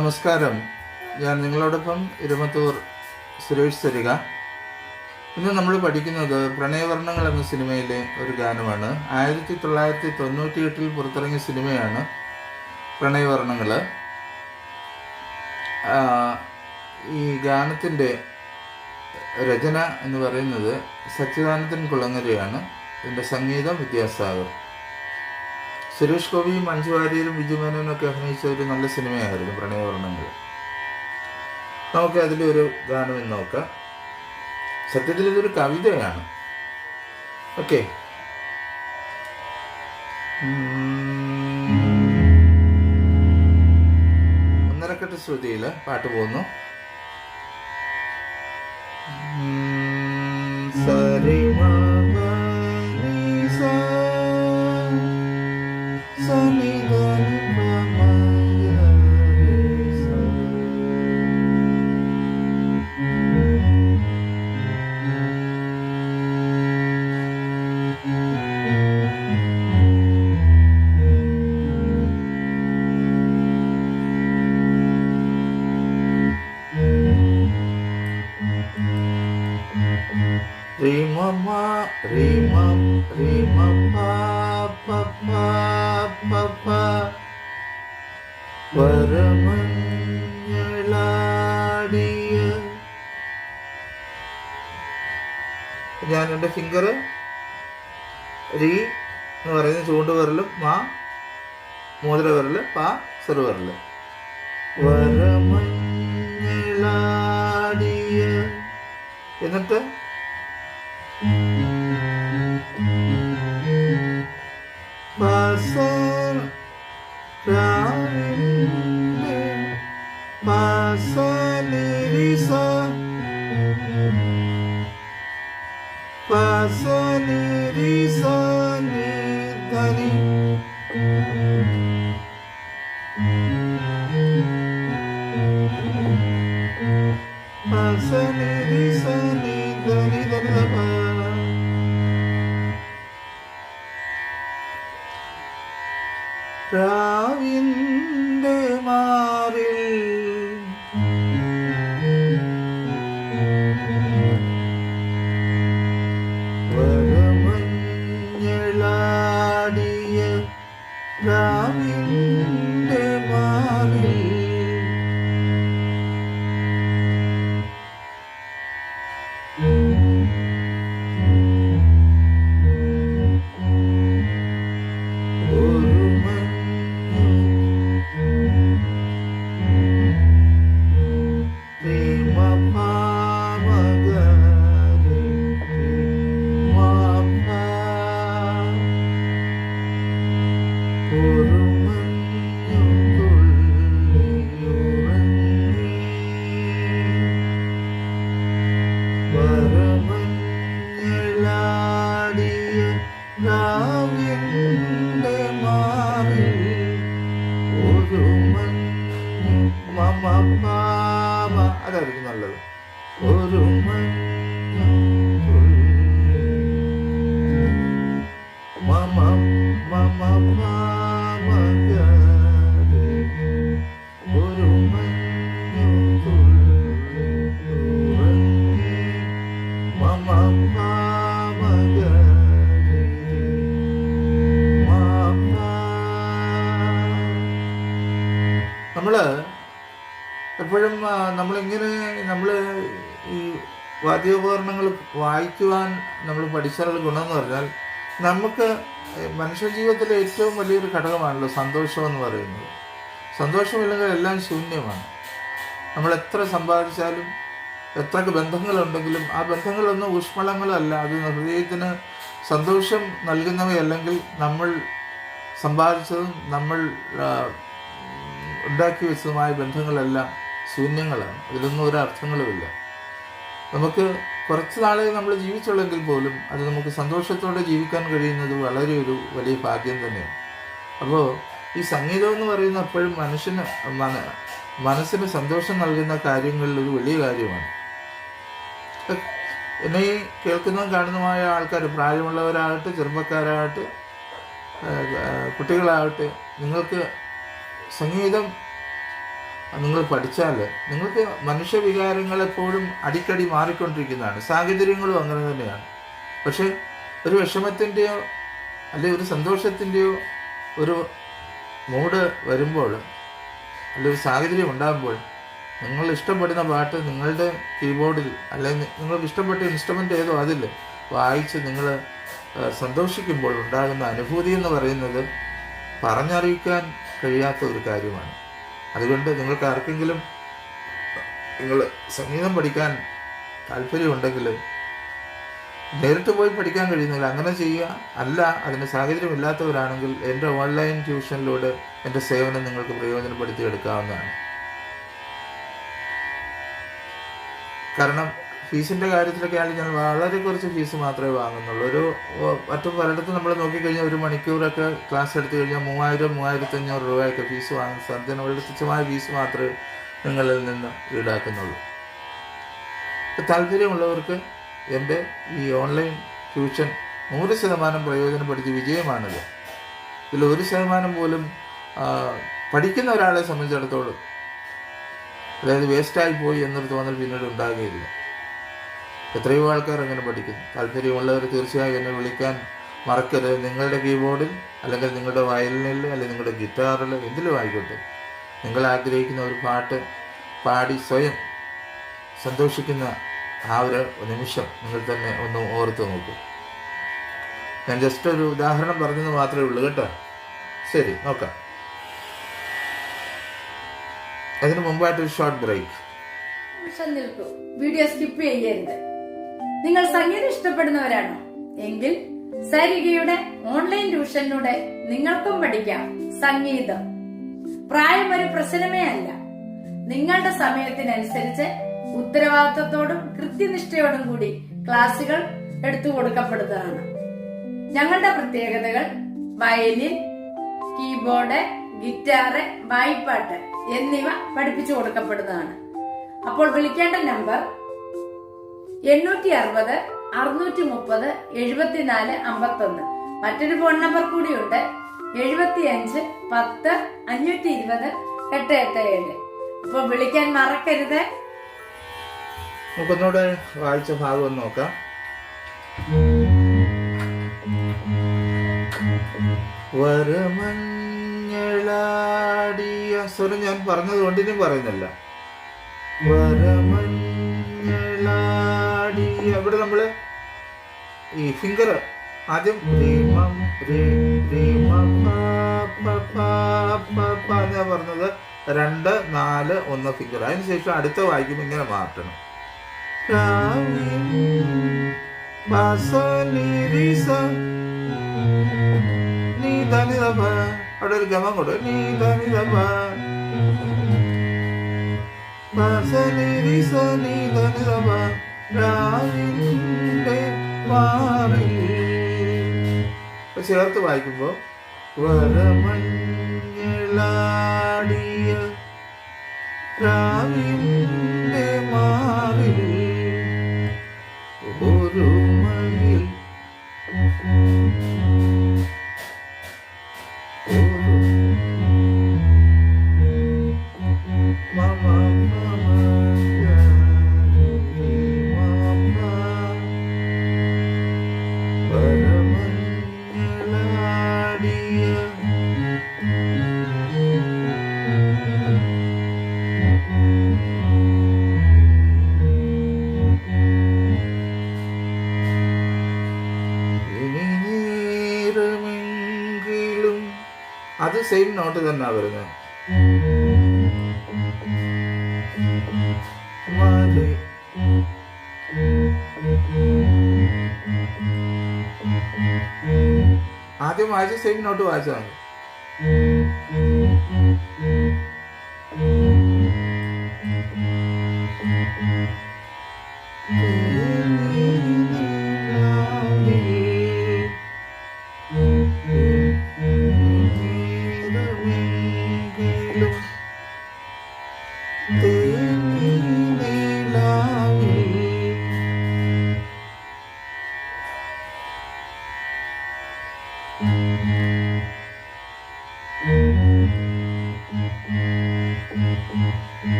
നമസ്കാരം. ഞാൻ നിങ്ങളോടൊപ്പം ഇരുമത്തൂർ സുരേഷ് സരിക. ഇന്ന് നമ്മൾ പഠിക്കുന്നത് പ്രണയവർണ്ണങ്ങൾ എന്ന സിനിമയിലെ ഒരു ഗാനമാണ്. 1998 പുറത്തിറങ്ങിയ സിനിമയാണ് പ്രണയവർണ്ണങ്ങൾ. ഈ ഗാനത്തിൻ്റെ രചന എന്ന് പറയുന്നത് സച്ചിദാനന്ദൻ കുളങ്ങരയാണ്. ഇതിൻ്റെ സംഗീതം വിദ്യാസാഗർ. സുരേഷ് ഗോപിയും മഞ്ജു വാര്യരും ബിജു മേനോനും ഒക്കെ അഭിനയിച്ച ഒരു നല്ല സിനിമയായിരുന്നു പ്രണയവർണ്ണങ്ങൾ. നമുക്ക് അതിലൊരു ഗാനം എന്ന് നോക്കാം. സത്യത്തിൽ ഇതൊരു കവിതയാണ്. ഓക്കെ, ഒന്നരക്കെട്ട് ശ്രുതിയിൽ പാട്ട് പോകുന്നു. ഞാൻ എൻ്റെ ഫിംഗർ രീ എന്ന് പറയുന്നത് ചൂണ്ടുവിരലും മാ മോതിരവിരൽ പാ ചെറുവിരൽ. വരമഞ്ഞളാടിയ എന്നിട്ട് രാവിന്റെ മാറിൽ വരമഞ്ഞളാടിയ രാവിന്റെ മാറിൽ അതായിരിക്കും നല്ലത്. ഒരു മമ മമ ഒരു നമ്മൾ എപ്പോഴും നമ്മൾ ഈ വാദ്യോപകരണങ്ങൾ വായിക്കുവാൻ നമ്മൾ പഠിച്ചാലുള്ള ഗുണമെന്ന് പറഞ്ഞാൽ നമുക്ക് മനുഷ്യജീവിതത്തിലെ ഏറ്റവും വലിയൊരു ഘടകമാണല്ലോ സന്തോഷം എന്ന് പറയുന്നത്. സന്തോഷമില്ലെങ്കിൽ എല്ലാം ശൂന്യമാണ്. നമ്മൾ എത്ര സമ്പാദിച്ചാലും എത്രയൊക്കെ ബന്ധങ്ങളുണ്ടെങ്കിലും ആ ബന്ധങ്ങളൊന്നും ഊഷ്മളങ്ങളല്ല. അത് ഹൃദയത്തിന് സന്തോഷം നൽകുന്നവയല്ലെങ്കിൽ നമ്മൾ സമ്പാദിച്ചതും നമ്മൾ ഉണ്ടാക്കി വെച്ചതുമായ ബന്ധങ്ങളെല്ലാം ശൂന്യങ്ങളാണ്. അതിലൊന്നും ഒരർത്ഥങ്ങളുമില്ല. നമുക്ക് കുറച്ച് നാളെ നമ്മൾ ജീവിച്ചുള്ളെങ്കിൽ പോലും അത് നമുക്ക് സന്തോഷത്തോടെ ജീവിക്കാൻ കഴിയുന്നത് വളരെ ഒരു വലിയ ഭാഗ്യം തന്നെയാണ്. അപ്പോൾ ഈ സംഗീതം എന്ന് പറയുന്നത് എപ്പോഴും മനസ്സിന് സന്തോഷം നൽകുന്ന കാര്യങ്ങളിൽ ഒരു വലിയ കാര്യമാണ്. എന്നെ ഈ കേൾക്കുന്നതും കാണുന്നതുമായ ആൾക്കാർ, പ്രായമുള്ളവരാകട്ടെ ചെറുപ്പക്കാരാകട്ടെ കുട്ടികളാകട്ടെ, നിങ്ങൾക്ക് സംഗീതം നിങ്ങൾ പഠിച്ചാൽ നിങ്ങൾക്ക് മനുഷ്യവികാരങ്ങൾ എപ്പോഴും അടിക്കടി മാറിക്കൊണ്ടിരിക്കുന്നതാണ്. സാഹചര്യങ്ങളും അങ്ങനെ തന്നെയാണ്. പക്ഷെ ഒരു വിഷമത്തിൻ്റെയോ അല്ലെങ്കിൽ ഒരു സന്തോഷത്തിൻ്റെയോ ഒരു മൂഡ് വരുമ്പോൾ അല്ലെങ്കിൽ ഒരു സാഹചര്യം ഉണ്ടാകുമ്പോൾ നിങ്ങൾ ഇഷ്ടപ്പെടുന്ന പാട്ട് നിങ്ങളുടെ കീബോർഡിൽ അല്ലെങ്കിൽ നിങ്ങൾക്ക് ഇഷ്ടപ്പെട്ട ഇൻസ്ട്രുമെൻ്റ് ഏതോ അതിൽ വായിച്ച് നിങ്ങൾ സന്തോഷിക്കുമ്പോൾ ഉണ്ടാകുന്ന അനുഭൂതി എന്ന് പറയുന്നത് പറഞ്ഞറിയിക്കാൻ കഴിയാത്ത ഒരു കാര്യമാണ്. അതുകൊണ്ട് നിങ്ങൾക്ക് ആർക്കെങ്കിലും നിങ്ങൾ സംഗീതം പഠിക്കാൻ താല്പര്യമുണ്ടെങ്കിൽ നേരിട്ട് പോയി പഠിക്കാൻ കഴിയുന്നില്ല, അങ്ങനെ ചെയ്യുക. അല്ല, അതിന് സാഹചര്യമില്ലാത്തവരാണെങ്കിൽ എൻ്റെ ഓൺലൈൻ ട്യൂഷനിലൂടെ എൻ്റെ സേവനം നിങ്ങൾക്ക് പ്രയോജനപ്പെടുത്തിയെടുക്കാവുന്നതാണ്. കാരണം ഫീസിൻ്റെ കാര്യത്തിലൊക്കെയാണ് ഞാൻ വളരെ കുറച്ച് ഫീസ് മാത്രമേ വാങ്ങുന്നുള്ളൂ. മറ്റു പലയിടത്തും നമ്മൾ നോക്കിക്കഴിഞ്ഞാൽ ഒരു മണിക്കൂറൊക്കെ ക്ലാസ് എടുത്തു കഴിഞ്ഞാൽ 3000-3500 രൂപയൊക്കെ ഫീസ് വാങ്ങുന്ന സാധ്യത. വളരെ തുച്ഛമായ ഫീസ് മാത്രമേ നിങ്ങളിൽ നിന്ന് ഈടാക്കുന്നുള്ളൂ. താല്പര്യമുള്ളവർക്ക് എൻ്റെ ഈ ഓൺലൈൻ ട്യൂഷൻ 100% പ്രയോജനപ്പെടുത്തി വിജയമാണത്. ഇതിൽ 1% പോലും പഠിക്കുന്ന ഒരാളെ സംബന്ധിച്ചിടത്തോളം അതായത് വേസ്റ്റായി പോയി എന്നൊരു തോന്നൽ പിന്നീട് ഉണ്ടാകുകയില്ല. എത്രയോ ആൾക്കാർ അങ്ങനെ പഠിക്കുന്നു. താല്പര്യമുള്ളവർ തീർച്ചയായും എന്നെ വിളിക്കാൻ മറക്കരുത്. നിങ്ങളുടെ കീബോർഡിൽ അല്ലെങ്കിൽ നിങ്ങളുടെ വയലിനിൽ അല്ലെങ്കിൽ നിങ്ങളുടെ ഗിറ്റാറിൽ എന്തിലും ആയിക്കോട്ടെ, നിങ്ങൾ ആഗ്രഹിക്കുന്ന ഒരു പാട്ട് പാടി സ്വയം സന്തോഷിക്കുന്ന ആ ഒരു നിമിഷം നിങ്ങൾ തന്നെ ഒന്ന് ഓർത്ത് നോക്കൂ. ഞാൻ ജസ്റ്റ് ഒരു ഉദാഹരണം പറഞ്ഞത് മാത്രമേ ഉള്ളൂ കേട്ടോ. ശരി, നോക്കാം. അതിന് മുമ്പായിട്ടൊരു ഷോർട്ട് ബ്രേക്ക്. വീഡിയോ സ്കിപ്പ് ചെയ്യരുത്. നിങ്ങൾ സംഗീതം ഇഷ്ടപ്പെടുന്നവരാണോ എങ്കിൽ സരിഗയുടെ ഓൺലൈൻ ട്യൂഷനിലൂടെ നിങ്ങൾക്കും പഠിക്കാം സംഗീതം. പ്രായം ഒരു പ്രശ്നമേ അല്ല. നിങ്ങളുടെ സമയത്തിനനുസരിച്ച് ഉത്തരവാദിത്വത്തോടും കൃത്യനിഷ്ഠയോടും കൂടി ക്ലാസുകൾ എടുത്തു കൊടുക്കപ്പെടുന്നതാണ്. ഞങ്ങളുടെ പ്രത്യേകതകൾ വയലിൻ, കീബോർഡ്, ഗിറ്റാറ്, വായ്പാട്ട് എന്നിവ പഠിപ്പിച്ചു കൊടുക്കപ്പെടുന്നതാണ്. അപ്പോൾ വിളിക്കേണ്ട നമ്പർ 860 630 74 51. മറ്റൊരു ഫോൺ നമ്പർ കൂടിയുണ്ട്, 75 10 520 887. അപ്പോൾ വിളിക്കാൻ മറക്കരുത്. നമുക്കൊന്നുകൂടെ വായിച്ച ഭാഗം ഒന്ന് നോക്കാം. വരമഞ്ഞളാടിയ സ്വരം ഞാൻ പറഞ്ഞത് കൊണ്ട് ഇനിയും പറയുന്നില്ല. വരമഞ്ഞളാടിയ ഇവിടെ നമ്മള് ഈ ഫിംഗർ ആദ്യം ഞാൻ പറഞ്ഞത് 2 4 1 ഫിംഗർ. അതിനുശേഷം അടുത്ത വായിക്കുമ്പോൾ ഇങ്ങനെ മാറ്റണം. അവിടെ ഒരു ഗമം കൊണ്ട് ചേർത്ത് വായിക്കുമ്പോ വരമഞ്ഞളാടിയ രാവിന്റെ മാറിൽ ഒരു മയിൽ അത് സെയിം നോട്ട് തന്നെ വരുന്നത്. ആദ്യം വായിച്ച സെയിം നോട്ട് വായിച്ചാൽ മതി.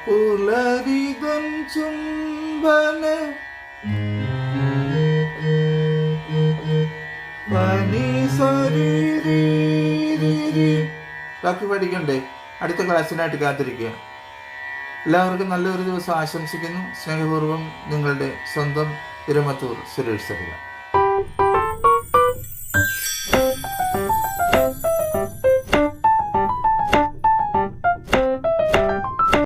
പുലരിതൻ ചുംബന പനി ബാക്കി പഠിക്കണ്ടേ? അടുത്ത ക്ലാസ്സിനായിട്ട് കാത്തിരിക്കുക. എല്ലാവർക്കും നല്ലൊരു ദിവസം ആശംസിക്കുന്നു. സ്നേഹപൂർവ്വം നിങ്ങളുടെ സ്വന്തം ഇരമത്തൂർ സുരേഷ് സരിക.